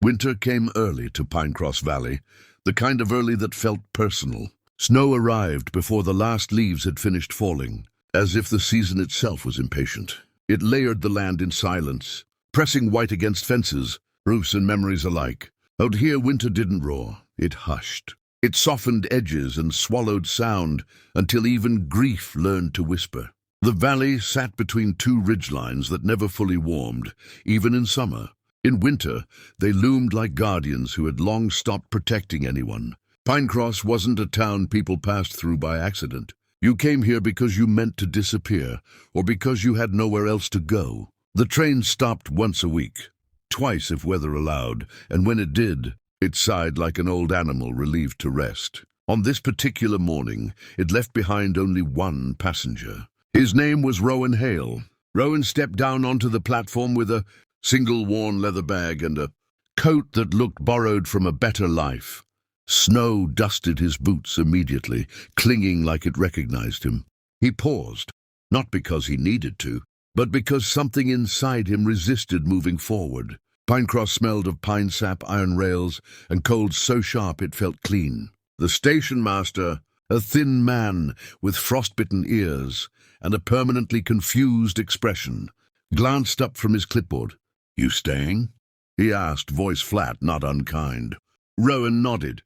Winter came early to Pinecross Valley, the kind of early that felt personal. Snow arrived before the last leaves had finished falling, as if the season itself was impatient. It layered the land in silence, pressing white against fences, roofs and memories alike. Out here, winter didn't roar. It hushed. It softened edges and swallowed sound until even grief learned to whisper. The valley sat between two ridgelines that never fully warmed, even in summer. In winter, they loomed like guardians who had long stopped protecting anyone. Pinecross wasn't a town people passed through by accident. You came here because you meant to disappear, or because you had nowhere else to go. The train stopped once a week, twice if weather allowed, and when it did, it sighed like an old animal relieved to rest. On this particular morning, it left behind only one passenger. His name was Rowan Hale. Rowan stepped down onto the platform with a single worn leather bag and a coat that looked borrowed from a better life. Snow dusted his boots immediately, clinging like it recognized him. He paused, not because he needed to, but because something inside him resisted moving forward. Pinecross smelled of pine sap, iron rails, and cold so sharp it felt clean. The station master, a thin man with frostbitten ears and a permanently confused expression, glanced up from his clipboard. "You staying?" he asked, voice flat, not unkind. Rowan nodded.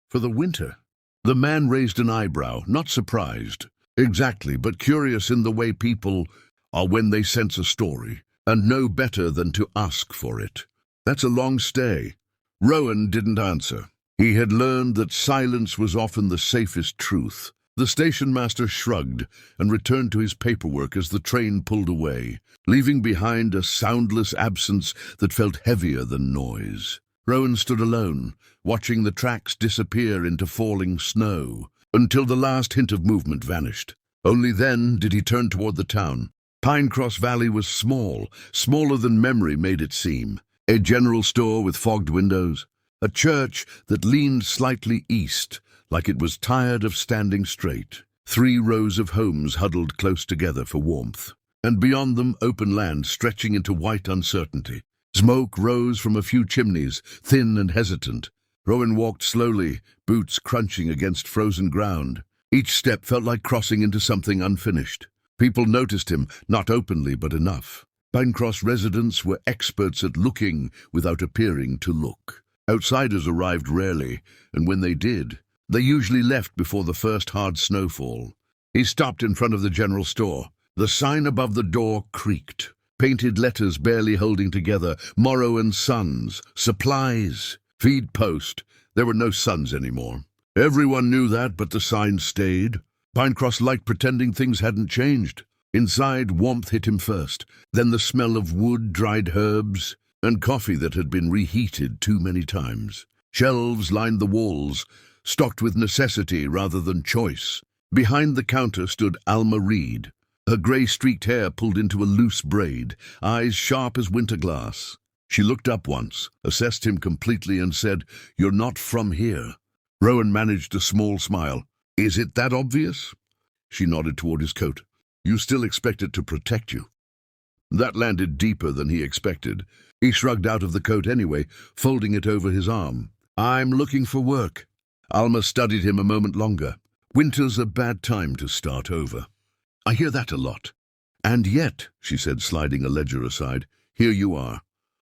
"For the winter?" The man raised an eyebrow, not surprised. Exactly, but curious in the way people are when they sense a story, and know better than to ask for it. "That's a long stay." Rowan didn't answer. He had learned that silence was often the safest truth. The station master shrugged and returned to his paperwork as the train pulled away, leaving behind a soundless absence that felt heavier than noise. Rowan stood alone, watching the tracks disappear into falling snow, until the last hint of movement vanished. Only then did he turn toward the town. Pinecross Valley was small, smaller than memory made it seem. A general store with fogged windows, a church that leaned slightly east, like it was tired of standing straight. 3 rows of homes huddled close together for warmth, and beyond them open land stretching into white uncertainty. Smoke rose from a few chimneys, thin and hesitant. Rowan walked slowly, boots crunching against frozen ground. Each step felt like crossing into something unfinished. People noticed him, not openly but enough. Pinecross residents were experts at looking without appearing to look. Outsiders arrived rarely, and when they did, they usually left before the first hard snowfall. He stopped in front of the general store. The sign above the door creaked. Painted letters barely holding together, Morrow and Sons, supplies, feed post. There were no Sons anymore. Everyone knew that, but the sign stayed. Pinecross liked pretending things hadn't changed. Inside, warmth hit him first, then the smell of wood, dried herbs, and coffee that had been reheated too many times. Shelves lined the walls, stocked with necessity rather than choice. Behind the counter stood Alma Reed, her grey-streaked hair pulled into a loose braid, eyes sharp as winter glass. She looked up once, assessed him completely, and said, "You're not from here." Rowan managed a small smile. "Is it that obvious?" She nodded toward his coat. "You still expect it to protect you?" That landed deeper than he expected. He shrugged out of the coat anyway, folding it over his arm. "I'm looking for work." Alma studied him a moment longer. "Winter's a bad time to start over." "I hear that a lot." "And yet," she said, sliding a ledger aside, "here you are."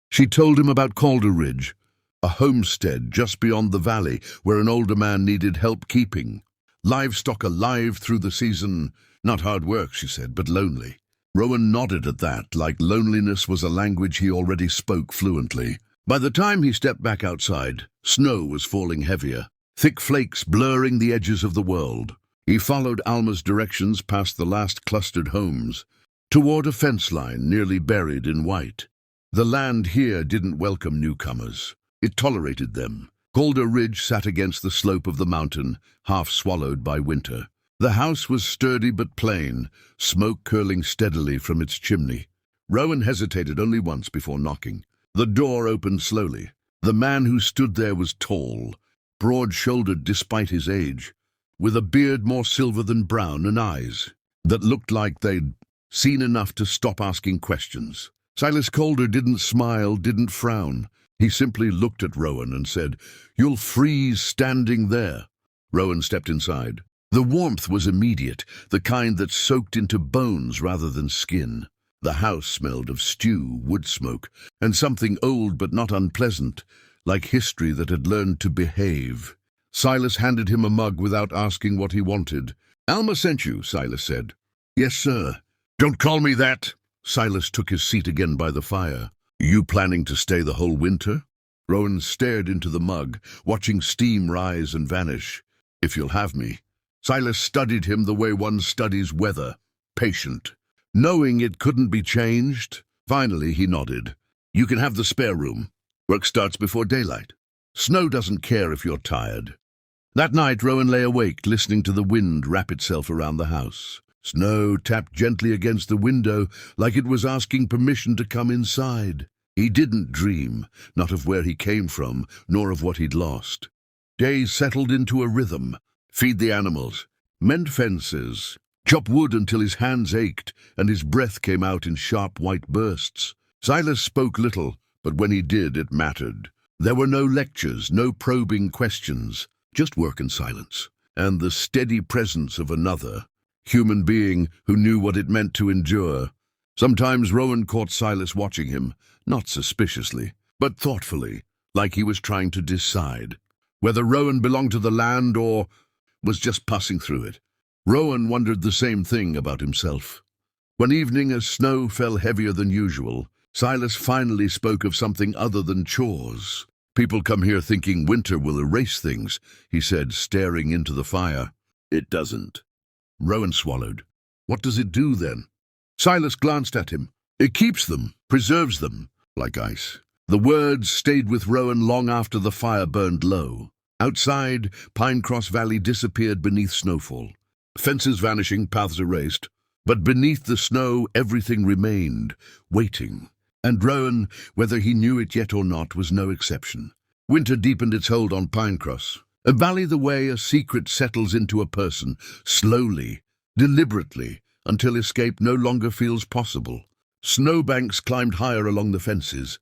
She told him about Calder Ridge, a homestead just beyond the valley where an older man needed help keeping livestock alive through the season. Not hard work, she said, but lonely. Rowan nodded at that, like loneliness was a language he already spoke fluently. By the time he stepped back outside, snow was falling heavier, thick flakes blurring the edges of the world. He followed Alma's directions past the last clustered homes, toward a fence line nearly buried in white. The land here didn't welcome newcomers. It tolerated them. Calder Ridge sat against the slope of the mountain, half swallowed by winter. The house was sturdy but plain, smoke curling steadily from its chimney. Rowan hesitated only once before knocking. The door opened slowly. The man who stood there was tall, broad-shouldered despite his age, with a beard more silver than brown and eyes that looked like they'd seen enough to stop asking questions. Silas Calder didn't smile, didn't frown. He simply looked at Rowan and said, "You'll freeze standing there." Rowan stepped inside. The warmth was immediate, the kind that soaked into bones rather than skin. The house smelled of stew, wood smoke, and something old but not unpleasant, like history that had learned to behave. Silas handed him a mug without asking what he wanted. "Alma sent you," Silas said. "Yes, sir." "Don't call me that." Silas took his seat again by the fire. "You planning to stay the whole winter?" Rowan stared into the mug, watching steam rise and vanish. "If you'll have me." Silas studied him the way one studies weather, patient. Knowing it couldn't be changed, finally he nodded. "You can have the spare room. Work starts before daylight. Snow doesn't care if you're tired." That night Rowan lay awake, listening to the wind wrap itself around the house. Snow tapped gently against the window, like it was asking permission to come inside. He didn't dream, not of where he came from, nor of what he'd lost. Days settled into a rhythm. Feed the animals, mend fences, chop wood until his hands ached and his breath came out in sharp white bursts. Silas spoke little, but when he did, it mattered. There were no lectures, no probing questions, just work and silence, and the steady presence of another human being who knew what it meant to endure. Sometimes Rowan caught Silas watching him, not suspiciously, but thoughtfully, like he was trying to decide whether Rowan belonged to the land or was just passing through it. Rowan wondered the same thing about himself. One evening, as snow fell heavier than usual, Silas finally spoke of something other than chores. "People come here thinking winter will erase things," he said, staring into the fire. "It doesn't." Rowan swallowed. "What does it do, then?" Silas glanced at him. "It keeps them, preserves them, like ice." The words stayed with Rowan long after the fire burned low. Outside, Pinecross Valley disappeared beneath snowfall. Fences vanishing, paths erased. But beneath the snow, everything remained, waiting. And Rowan, whether he knew it yet or not, was no exception. Winter deepened its hold on Pinecross, a valley the way a secret settles into a person, slowly, deliberately, until escape no longer feels possible. Snowbanks climbed higher along the fences,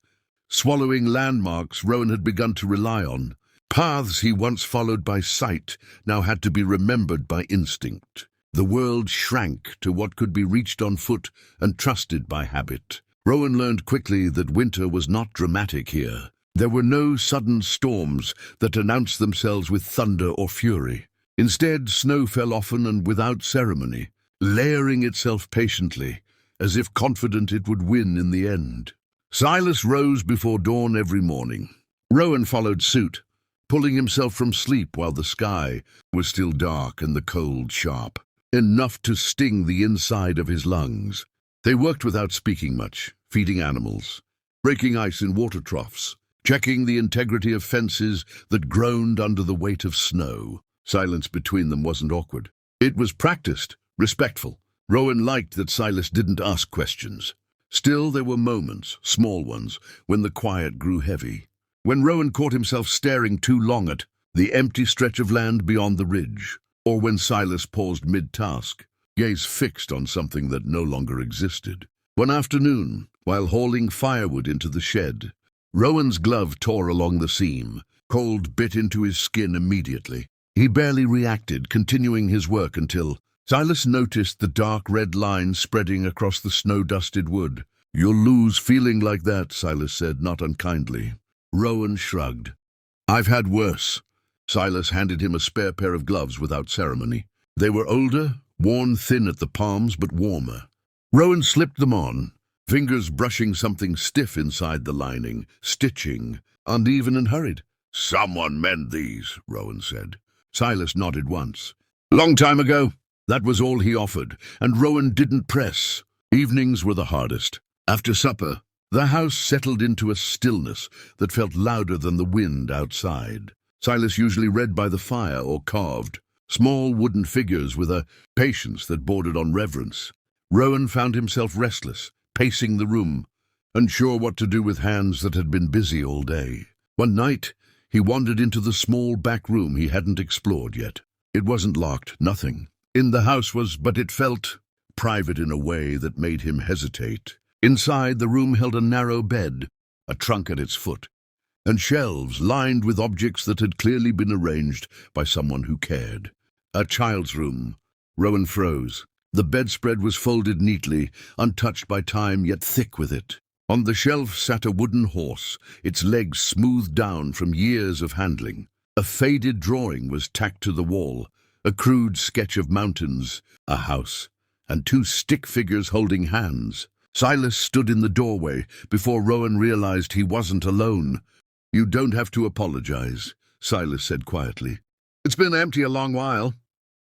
swallowing landmarks Rowan had begun to rely on. Paths he once followed by sight now had to be remembered by instinct. The world shrank to what could be reached on foot and trusted by habit. Rowan learned quickly that winter was not dramatic here. There were no sudden storms that announced themselves with thunder or fury. Instead, snow fell often and without ceremony, layering itself patiently, as if confident it would win in the end. Silas rose before dawn every morning. Rowan followed suit, pulling himself from sleep while the sky was still dark and the cold sharp, enough to sting the inside of his lungs. They worked without speaking much, feeding animals, breaking ice in water troughs, checking the integrity of fences that groaned under the weight of snow. Silence between them wasn't awkward. It was practiced, respectful. Rowan liked that Silas didn't ask questions. Still, there were moments, small ones, when the quiet grew heavy. When Rowan caught himself staring too long at the empty stretch of land beyond the ridge, or when Silas paused mid-task, gaze fixed on something that no longer existed. One afternoon, while hauling firewood into the shed, Rowan's glove tore along the seam. Cold bit into his skin immediately. He barely reacted, continuing his work until Silas noticed the dark red line spreading across the snow-dusted wood. "You'll lose feeling like that," Silas said, not unkindly. Rowan shrugged. "I've had worse." Silas handed him a spare pair of gloves without ceremony. They were older, worn thin at the palms, but warmer. Rowan slipped them on, fingers brushing something stiff inside the lining, stitching, uneven and hurried. "Someone mend these," Rowan said. Silas nodded once. "Long time ago." That was all he offered, and Rowan didn't press. Evenings were the hardest. After supper, the house settled into a stillness that felt louder than the wind outside. Silas usually read by the fire or carved, small wooden figures with a patience that bordered on reverence. Rowan found himself restless, pacing the room, unsure what to do with hands that had been busy all day. One night, he wandered into the small back room he hadn't explored yet. It wasn't locked, nothing in the house was, but it felt private in a way that made him hesitate. Inside, the room held a narrow bed, a trunk at its foot. and shelves lined with objects that had clearly been arranged by someone who cared. A child's room. Rowan froze. The bedspread was folded neatly, untouched by time, yet thick with it. On the shelf sat a wooden horse, its legs smoothed down from years of handling. A faded drawing was tacked to the wall, a crude sketch of mountains, a house, and two stick figures holding hands. Silas stood in the doorway before Rowan realized he wasn't alone. "You don't have to apologize," Silas said quietly. "It's been empty a long while."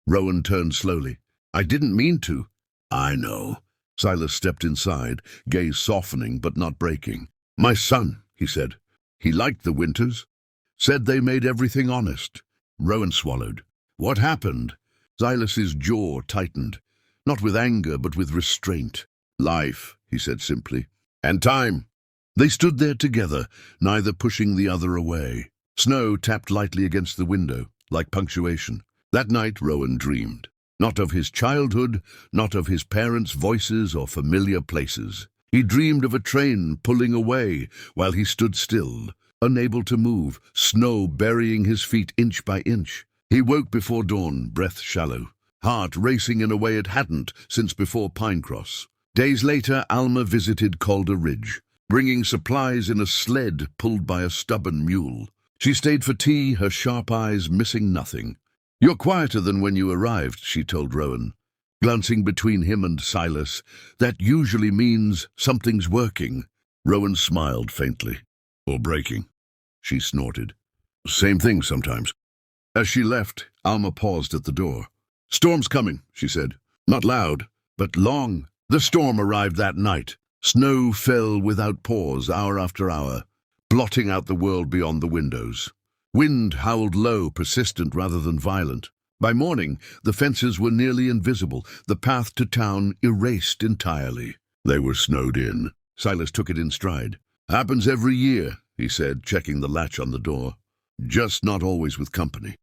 Rowan turned slowly. "I didn't mean to." "I know." Silas stepped inside, gaze softening but not breaking. "My son," he said. "He liked the Winters. Said they made everything honest." Rowan swallowed. "What happened?" Silas's jaw tightened, not with anger but with restraint. "Life," he said simply. "And time." They stood there together, neither pushing the other away. Snow tapped lightly against the window, like punctuation. That night Rowan dreamed. Not of his childhood, not of his parents' voices or familiar places. He dreamed of a train pulling away while he stood still, unable to move, snow burying his feet inch by inch. He woke before dawn, breath shallow, heart racing in a way it hadn't since before Pinecross. Days later, Alma visited Calder Ridge, bringing supplies in a sled pulled by a stubborn mule. She stayed for tea, her sharp eyes missing nothing. "You're quieter than when you arrived," she told Rowan. Glancing between him and Silas, "That usually means something's working." Rowan smiled faintly. "Or breaking," she snorted. "Same thing sometimes." As she left, Alma paused at the door. "Storm's coming," she said. "Not loud, but long." The storm arrived that night. Snow fell without pause, hour after hour, blotting out the world beyond the windows. Wind howled low, persistent rather than violent. By morning, the fences were nearly invisible, the path to town erased entirely. They were snowed in. Silas took it in stride. "Happens every year," he said, checking the latch on the door. "Just not always with company."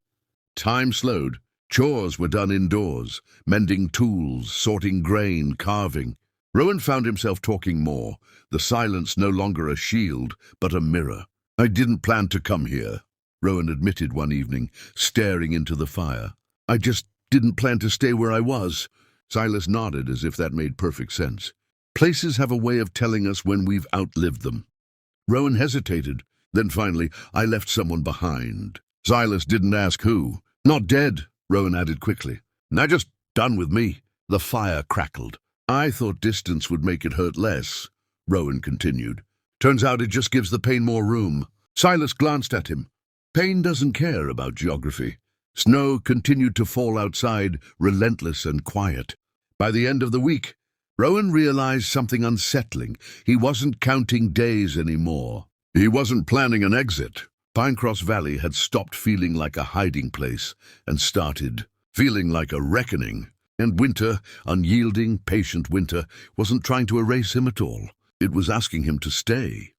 Time slowed. Chores were done indoors, mending tools, sorting grain, carving. Rowan found himself talking more, the silence no longer a shield, but a mirror. "I didn't plan to come here," Rowan admitted one evening, staring into the fire. "I just didn't plan to stay where I was." Silas nodded as if that made perfect sense. "Places have a way of telling us when we've outlived them." Rowan hesitated. Then finally, "I left someone behind." Silas didn't ask who. "Not dead," Rowan added quickly. "Now just done with me." The fire crackled. "I thought distance would make it hurt less," Rowan continued. "Turns out it just gives the pain more room." Silas glanced at him. Pain doesn't care about geography. Snow continued to fall outside, relentless and quiet. By the end of the week, Rowan realized something unsettling. He wasn't counting days anymore. He wasn't planning an exit. Pinecross Valley had stopped feeling like a hiding place and started feeling like a reckoning. And winter, unyielding, patient winter, wasn't trying to erase him at all. It was asking him to stay.